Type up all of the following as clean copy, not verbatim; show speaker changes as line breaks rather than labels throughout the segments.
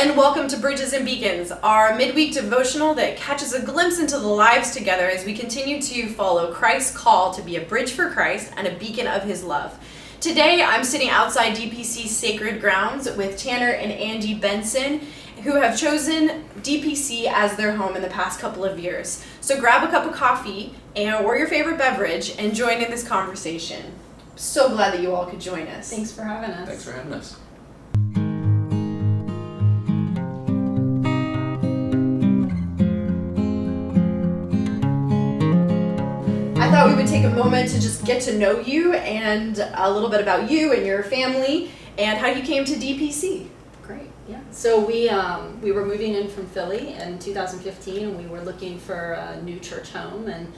and welcome to Bridges and Beacons, our midweek devotional that catches a glimpse into the lives together as we continue to follow Christ's call to be a bridge for Christ and a beacon of his love. Today, I'm sitting outside DPC's sacred grounds with Tanner and Andy Benson, who have chosen DPC as their home in the past couple of years. So grab a cup of coffee or your favorite beverage and join in this conversation. So glad that you all could join us.
Thanks for having us.
Thanks for having us.
I thought we would take a moment to just get to know you and a little bit about you and your family and how you came to DPC.
Great, yeah. So we were moving in from Philly in 2015, and we were looking for a new church home, and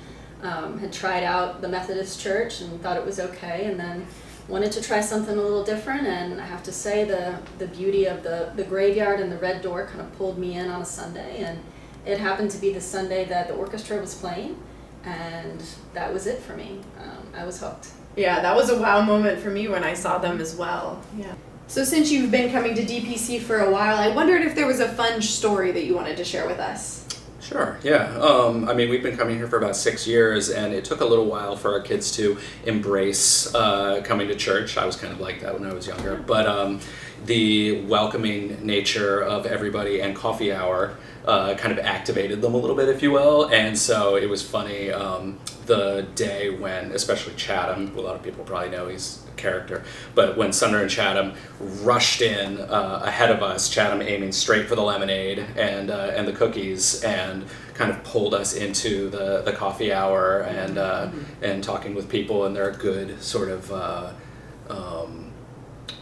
had tried out the Methodist church and thought it was okay, and then wanted to try something a little different. And I have to say the beauty of the graveyard and the red door kind of pulled me in on a Sunday, and it happened to be the Sunday that the orchestra was playing, and that was it for me. I was hooked.
Yeah, that was a wow moment for me when I saw them as well. Yeah. So since you've been coming to DPC for a while, I wondered if there was a fun story that you wanted to share with us.
Sure, yeah. We've been coming here for about 6 years, and it took a little while for our kids to embrace coming to church. I was kind of like that when I was younger. But the welcoming nature of everybody and coffee hour kind of activated them a little bit, if you will. And so it was funny the day when, especially Chatham, a lot of people probably know he's a character, but when Sumner and Chatham rushed in ahead of us, Chatham aiming straight for the lemonade and the cookies, and kind of pulled us into the coffee hour and talking with people, and they're a good sort of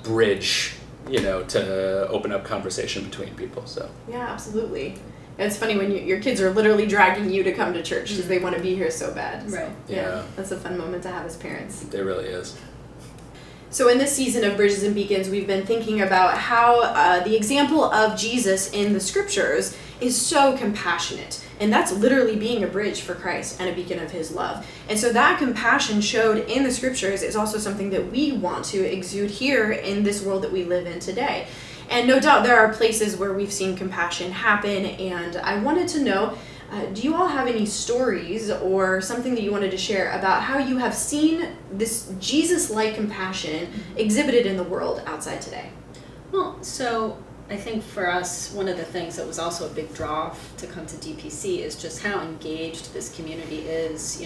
bridge, to open up conversation between people. So
yeah, absolutely. It's funny when your kids are literally dragging you to come to church because they want to be here so bad. So,
Right.
Yeah, that's a fun moment to have as parents.
it really is.
So in this season of Bridges and Beacons, we've been thinking about how the example of Jesus in the scriptures is so compassionate. And that's literally being a bridge for Christ and a beacon of his love. And so that compassion showed in the scriptures is also something that we want to exude here in this world that we live in today. And no doubt there are places where we've seen compassion happen. And I wanted to know, do you all have any stories or something that you wanted to share about how you have seen this Jesus-like compassion exhibited in the world outside today?
Well, so I think for us, one of the things that was also a big draw to come to DPC is just how engaged this community is,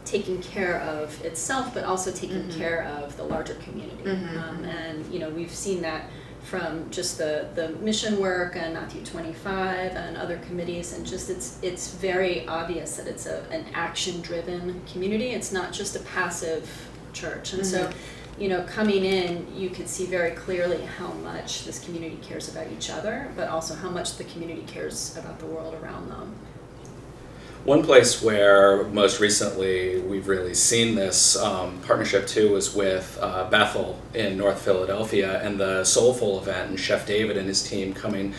taking care of itself, but also taking care of the larger community. And we've seen that from just the mission work and Matthew 25 and other committees, and just it's very obvious that it's an action-driven community. It's not just a passive church. And so coming in, you could see very clearly how much this community cares about each other, but also how much the community cares about the world around them.
One place where most recently we've really seen this partnership too was with Bethel in North Philadelphia and the Soulful event, and Chef David and his team coming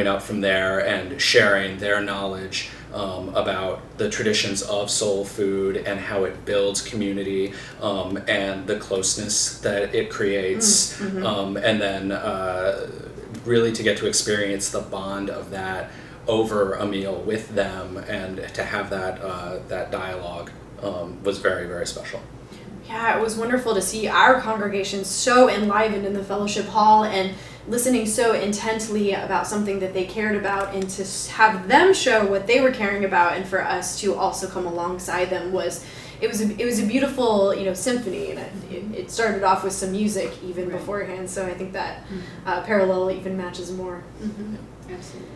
up from there and sharing their knowledge about the traditions of soul food and how it builds community and the closeness that it creates, and then really to get to experience the bond of that over a meal with them, and to have that dialogue was very, very special.
Yeah, it was wonderful to see our congregation so enlivened in the fellowship hall and listening so intently about something that they cared about, and to have them show what they were caring about, and for us to also come alongside them was a beautiful symphony, and it started off with some music even beforehand. So I think that parallel even matches more.
Absolutely.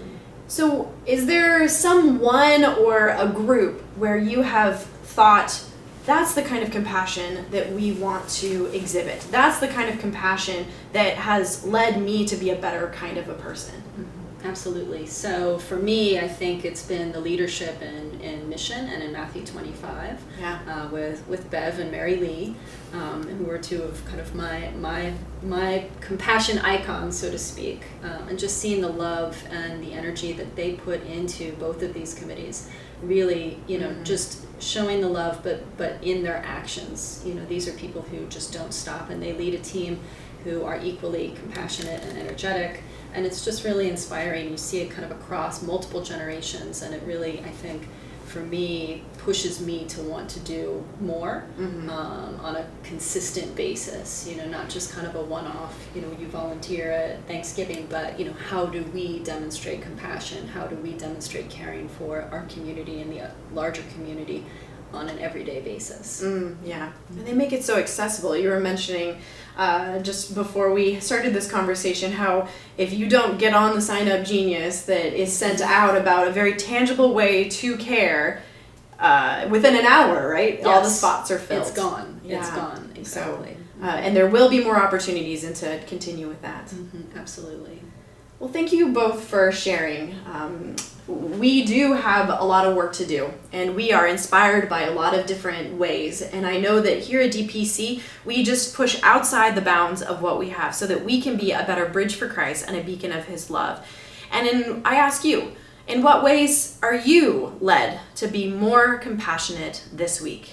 So is there someone or a group where you have thought, that's the kind of compassion that we want to exhibit? That's the kind of compassion that has led me to be a better kind of a person?
Absolutely. So for me, I think it's been the leadership in mission and in Matthew 25, with Bev and Mary Lee, who are two of kind of my compassion icons, so to speak, and just seeing the love and the energy that they put into both of these committees, really, just showing the love, but in their actions. These are people who just don't stop, and they lead a team who are equally compassionate and energetic. And it's just really inspiring. You see it kind of across multiple generations, and it really, I think, for me, pushes me to want to do more on a consistent basis, you know, not just kind of a one-off, you know, you volunteer at Thanksgiving, but, you know, how do we demonstrate compassion? How do we demonstrate caring for our community and the larger community on an everyday basis?
Yeah, and they make it so accessible. You were mentioning just before we started this conversation how if you don't get on the Sign Up Genius that is sent out about a very tangible way to care, within an hour, right?
Yes.
All the spots are filled.
It's gone.
Yeah.
It's gone. Exactly.
So, and there will be more opportunities and to continue with that.
Absolutely.
Well, thank you both for sharing. We do have a lot of work to do, and we are inspired by a lot of different ways. And I know that here at DPC, we just push outside the bounds of what we have so that we can be a better bridge for Christ and a beacon of His love. And I ask you, in what ways are you led to be more compassionate this week?